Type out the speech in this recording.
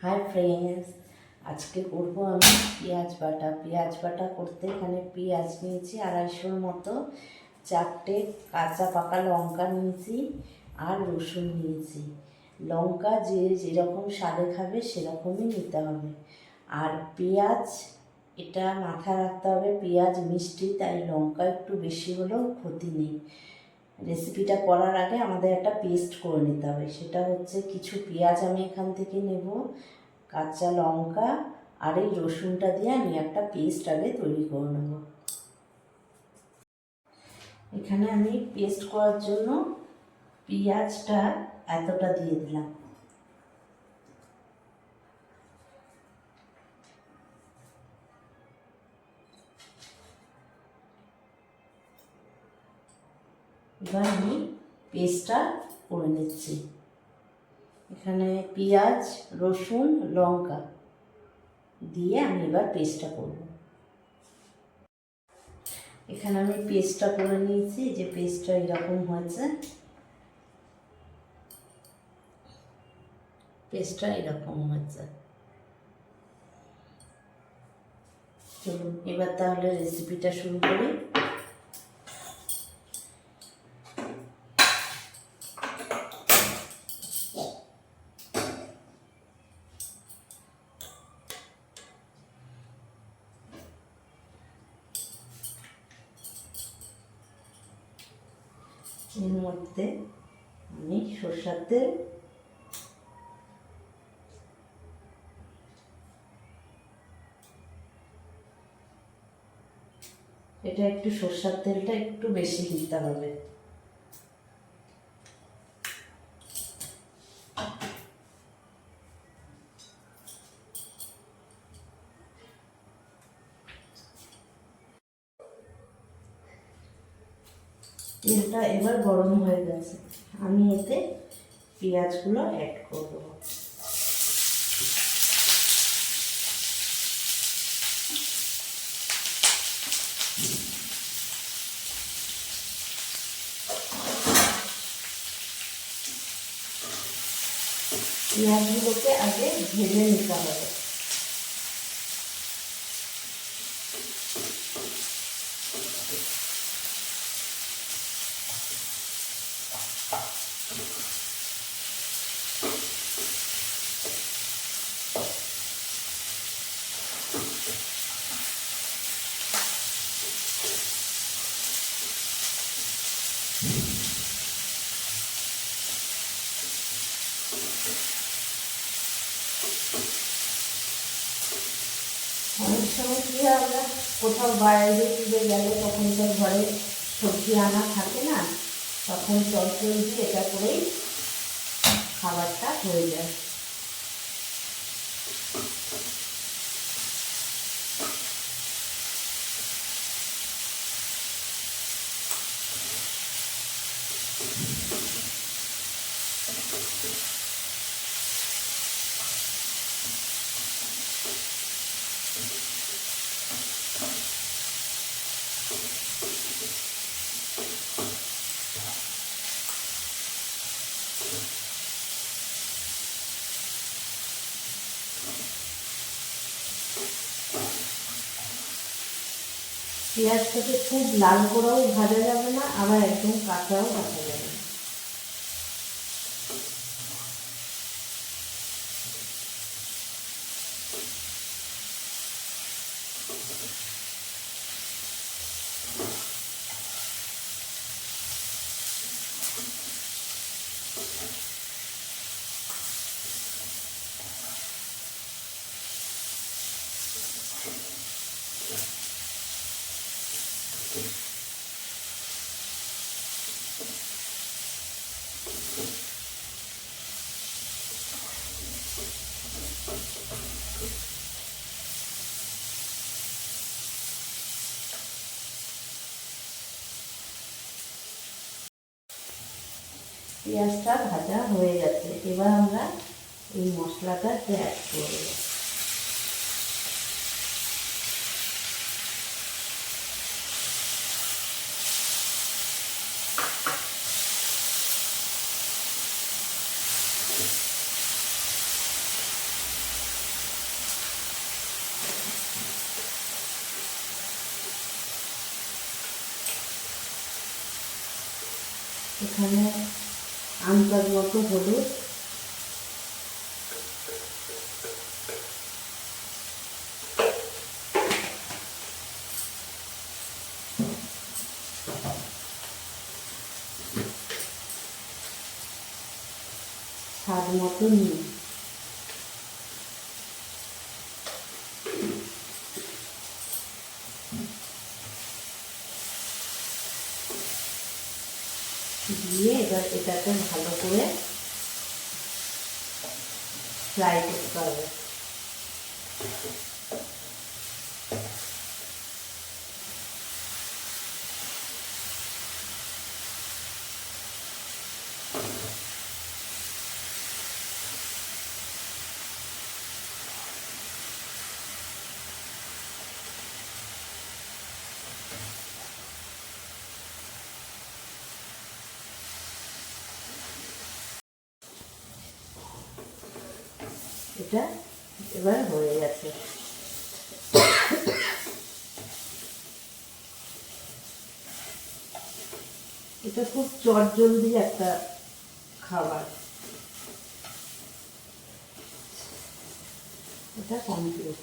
Hi friends, আজকে করব আমি পেঁয়াজ বাটা করতে এখানে পেঁয়াজ নিয়েছি 250 মতো, 4টে কাঁচা পাকা লঙ্কা নিয়েছি আর রসুন নিয়েছি। লঙ্কা যে যেরকম স্বাদে খাবে সেরকমই নিতে হবে। আর পেঁয়াজ, এটা মাথায় রাখতে হবে, পেঁয়াজ মিষ্টি, তাই লঙ্কা একটু বেশি হলেও ক্ষতি নেই। রেসিপিটা করার আগে আমাদের একটা পেস্ট করে নিতে হবে, সেটা হচ্ছে কিছু পেঁয়াজ আমি এখান থেকে নেব, কাঁচা লঙ্কা আর এই রসুনটা দিয়ে আমি একটা পেস্ট আগে তৈরি করে নেব। এখানে আমি পেস্ট করার জন্য পেঁয়াজটা এতটা দিয়ে দিলাম। এবার আমি পেস্টটা করে নিচ্ছি। এখানে পেঁয়াজ, রসুন, লঙ্কা দিয়ে আমি এবার পেস্টটা করব। এখানে আমি পেস্টটা করে নিয়েছি, যে পেস্টটা এরকম হয়েছে, পেস্টটা এরকম হয়েছে। চলুন এবার তাহলে রেসিপিটা শুরু করি। এর মধ্যে আমি সরষের তেল, এটা একটু সরষের তেলটা একটু বেশি দিতে হবে। তেলটা এবার গরম হয়ে গেছে, আমি এতে পেঁয়াজগুলো অ্যাড করব। পেঁয়াজগুলোকে আগে ভেজে নিতে হবে। অনেক সময় কি আমরা কোথাও বাইরে টুরে গেলে তখন তো ঘরে সবজি আনা থাকে না, তখন চটচড়ি দিয়ে এটা করেই খাবারটা হয়ে যায়। পেঁয়াজটাকে খুব লাল করেও ভাজা যাবে না, আবার একদম কাঁচাও ভাজা যাবে না। পেঁয়াজটা ভাজা হয়ে গেছে, এবার আমরা এই মশলাটা অ্যাড করব। এখানে আন্দাজ মতো হলুদ, স্বাদ মতো নুন, দিয়ে এবার এটাকে ভালো করে ফ্রাই করতে হবে। এটা এবার হয়ে গেছে। এটা খুব চটজলদি একটা খাবার। এটা কমপ্লিট।